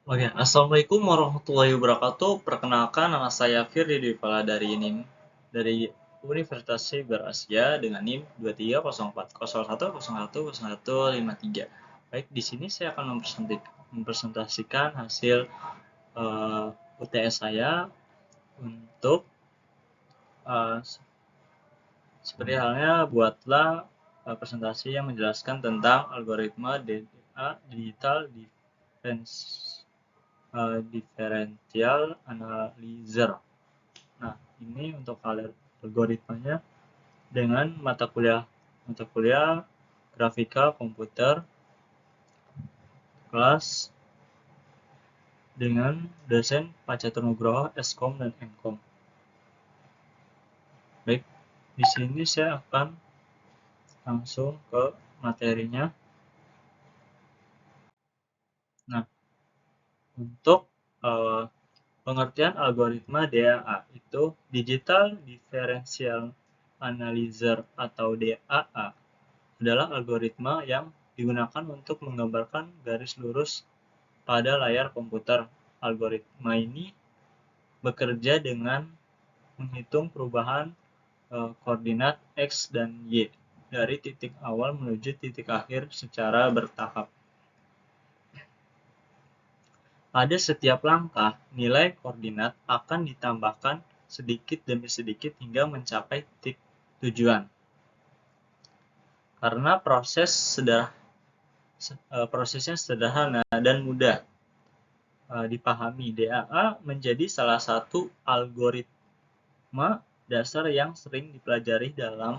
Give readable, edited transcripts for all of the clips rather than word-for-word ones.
Oke, Assalamualaikum warahmatullahi wabarakatuh. Perkenalkan, nama saya Firly Dwipala dari NIM dari Universitas Cyber Asia dengan NIM 230401010153. Baik, di sini saya akan mempresentasikan hasil UTS saya untuk uh, seperti halnya buatlah presentasi yang menjelaskan tentang algoritma DDA Digital Differential Analyzer. Nah, ini untuk algoritmanya dengan mata kuliah grafika komputer kelas dengan dosen Pacatur Nugroho, Eskom dan Mkom. Baik, di sini saya akan langsung ke materinya. Nah, untuk pengertian algoritma DAA itu Digital Differential Analyzer atau DAA adalah algoritma yang digunakan untuk menggambarkan garis lurus pada layar komputer. Algoritma ini bekerja dengan menghitung perubahan koordinat X dan Y dari titik awal menuju titik akhir secara bertahap. Pada setiap langkah, nilai koordinat akan ditambahkan sedikit demi sedikit hingga mencapai titik tujuan. Karena prosesnya sederhana dan mudah dipahami, DAA menjadi salah satu algoritma dasar yang sering dipelajari dalam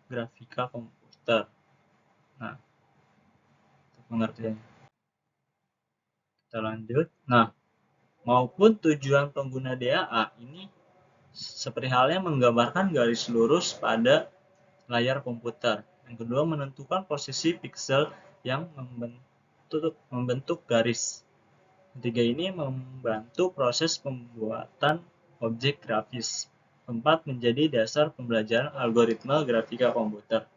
grafika komputer. Nah, untuk pengertiannya kita lanjut. Nah, maupun tujuan pengguna DAA ini seperti halnya menggambarkan garis lurus pada layar komputer. Yang kedua, menentukan posisi piksel yang membentuk garis. Ketiga, ini membantu proses pembuatan objek grafis. Keempat, menjadi dasar pembelajaran algoritma grafika komputer.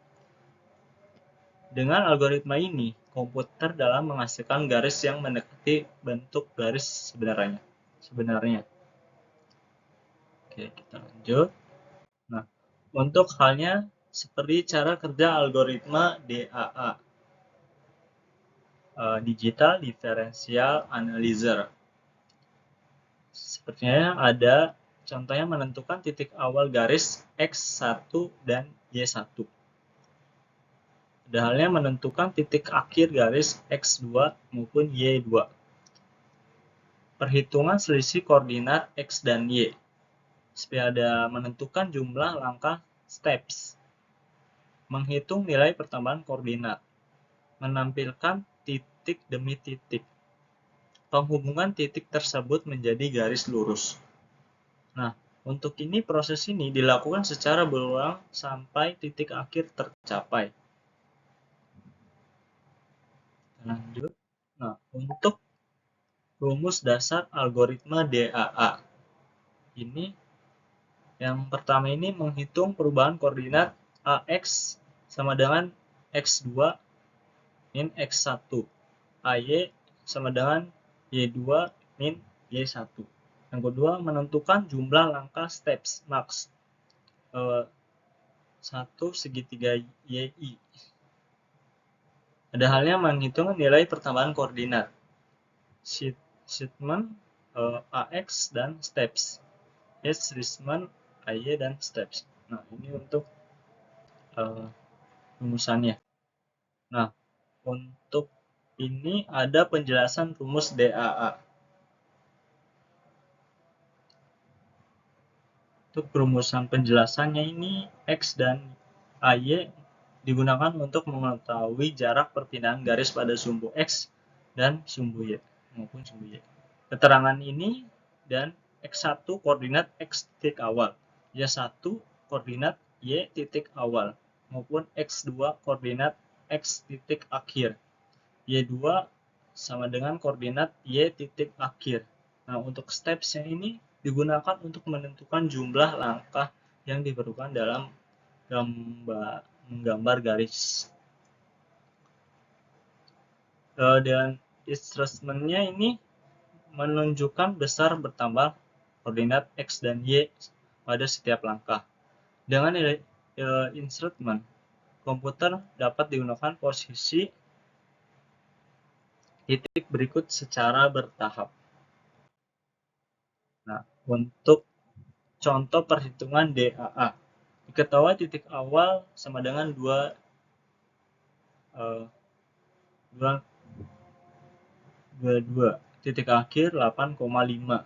Dengan algoritma ini, komputer dalam menghasilkan garis yang mendekati bentuk garis sebenarnya. Oke, kita lanjut. Nah, untuk halnya seperti cara kerja algoritma DAA, Digital Differential Analyzer. Sepertinya ada contohnya menentukan titik awal garis X1 dan Y1. Ada halnya menentukan titik akhir garis X2 maupun Y2. Perhitungan selisih koordinat X dan Y. Seperti ada menentukan jumlah langkah steps. Menghitung nilai pertambahan koordinat. Menampilkan titik demi titik. Penghubungan titik tersebut menjadi garis lurus. Nah, untuk proses ini dilakukan secara berulang sampai titik akhir tercapai. Lanjut. Nah, untuk rumus dasar algoritma DAA. Ini yang pertama ini menghitung perubahan koordinat AX sama dengan X2 min X1. AY sama dengan Y2 min Y1. Yang kedua, menentukan jumlah langkah steps max 1 segitiga YI. Ada halnya menghitung nilai pertambahan koordinat shipment AX dan steps, shipment AY dan steps. Nah, ini untuk rumusannya. Nah, untuk ini ada penjelasan rumus DAA. Untuk perumusan penjelasannya ini X dan AY digunakan untuk mengetahui jarak perpindahan garis pada sumbu X dan sumbu Y maupun sumbu Y. Keterangan ini dan X1 koordinat X titik awal, Y1 koordinat Y titik awal maupun X2 koordinat X titik akhir. Y2 sama dengan koordinat Y titik akhir. Nah, untuk stepsnya ini digunakan untuk menentukan jumlah langkah yang diperlukan dalam menggambar garis. Dan instrumennya ini menunjukkan besar bertambah koordinat X dan Y pada setiap langkah. Dengan nilai instrument, komputer dapat digunakan posisi titik berikut secara bertahap. Nah, untuk contoh perhitungan DAA, diketahui titik awal sama dengan 22, titik akhir 8,5.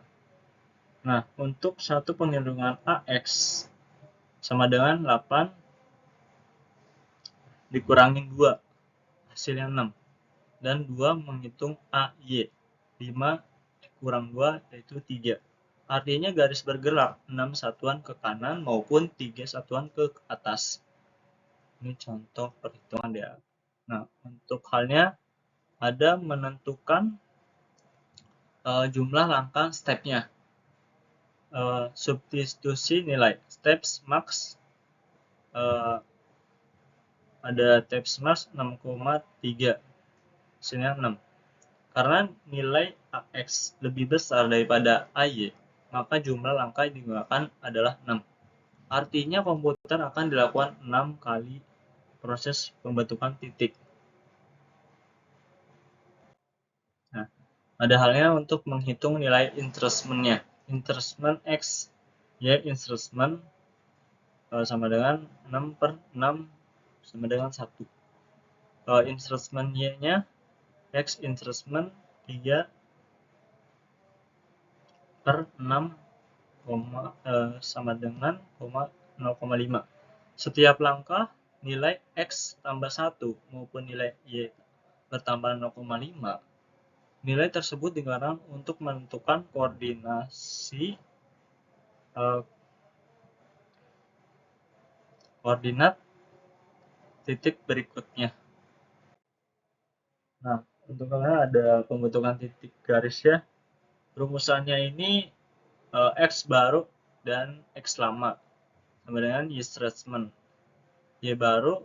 Nah, untuk satu penghitungan AX sama dengan 8 dikurangi 2, hasilnya 6. Dan 2 menghitung AY, 5 kurang 2 yaitu 3. Artinya garis bergerak 6 satuan ke kanan maupun 3 satuan ke atas. Ini contoh perhitungan ya. Nah, untuk halnya ada menentukan jumlah langkah stepnya. Substitusi nilai steps max ada steps max 6,3, hasilnya 6. Karena nilai AX lebih besar daripada AY, maka jumlah langkah yang digunakan adalah 6. Artinya komputer akan dilakukan 6 kali proses pembentukan titik. Nah, ada halnya untuk menghitung nilai instrument-nya. Instrument X, Y instrument sama dengan 6 per 6 sama dengan 1. Instrument Y-nya, X instrument 3 per 6 sama dengan 0,5. Setiap langkah nilai X tambah 1 maupun nilai Y bertambah 0,5. Nilai tersebut digunakan untuk menentukan koordinat titik berikutnya. Nah, untuk kalian ada pembentukan titik garis ya. Rumusannya ini X baru dan X lama sama dengan Y stretchment. Y baru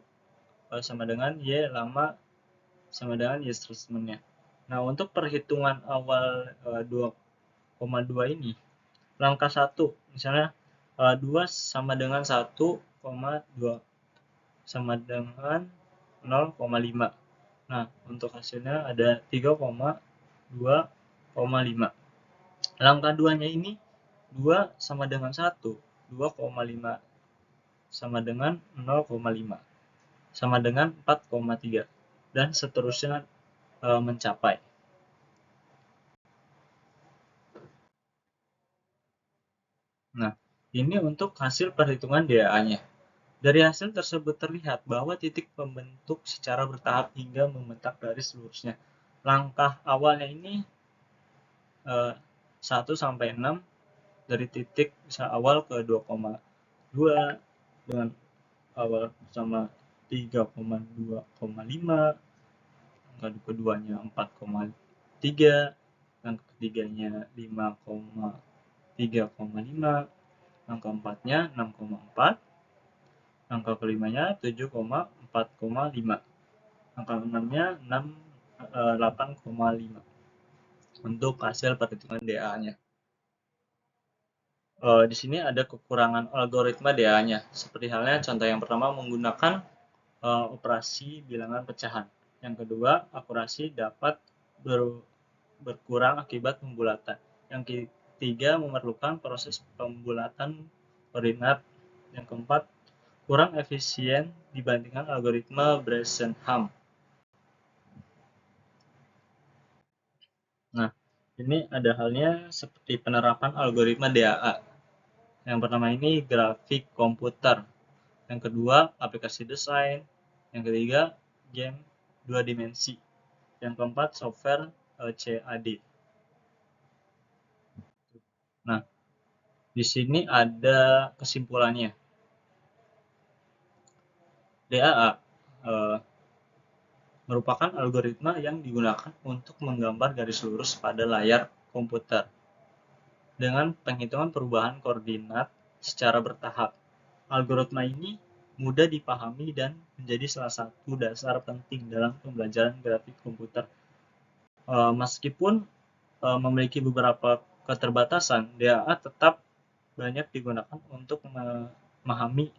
sama dengan Y lama sama dengan Y stretchment-nya. Nah, untuk perhitungan awal 2,2 ini, langkah 1, misalnya 2 sama dengan 1,2 sama dengan 0,5. Nah, untuk hasilnya ada 3,2,5. Langkah 2-nya ini 2 sama dengan 1, 2,5 sama dengan 0,5 sama dengan 4,3 dan seterusnya mencapai. Nah, ini untuk hasil perhitungan DAA-nya. Dari hasil tersebut terlihat bahwa titik membentuk secara bertahap hingga membentang garis lurusnya. Langkah awalnya ini 1 sampai 6 dari titik awal ke 2,2 dengan awal sama 3,2,5, angka keduanya 4,3, angka ketiganya 5,3,5, angka empatnya 6,4, angka kelimanya 7,4,5, angka enamnya 8,5 untuk hasil perhitungan DA-nya. Di sini ada kekurangan algoritma DA-nya. Seperti halnya contoh yang pertama menggunakan operasi bilangan pecahan. Yang kedua, akurasi dapat berkurang akibat pembulatan. Yang ketiga, memerlukan proses pembulatan koordinat. Yang keempat, kurang efisien dibandingkan algoritma Bresenham. Nah, ini ada halnya seperti penerapan algoritma DAA. Yang pertama ini grafik komputer. Yang kedua, aplikasi desain. Yang ketiga, game 2 dimensi. Yang keempat, software CAD. Nah, di sini ada kesimpulannya. DAA merupakan algoritma yang digunakan untuk menggambar garis lurus pada layar komputer dengan penghitungan perubahan koordinat secara bertahap. Algoritma ini mudah dipahami dan menjadi salah satu dasar penting dalam pembelajaran grafik komputer. Meskipun memiliki beberapa keterbatasan, DAA tetap banyak digunakan untuk memahami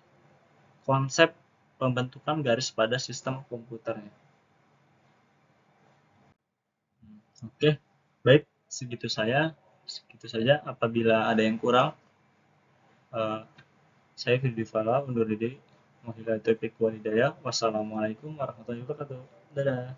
konsep pembentukan garis pada sistem komputernya. Oke, baik, segitu saja. Apabila ada yang kurang, saya Firdy Fala undur diri. Wassalamualaikum warahmatullahi wabarakatuh. Dadah.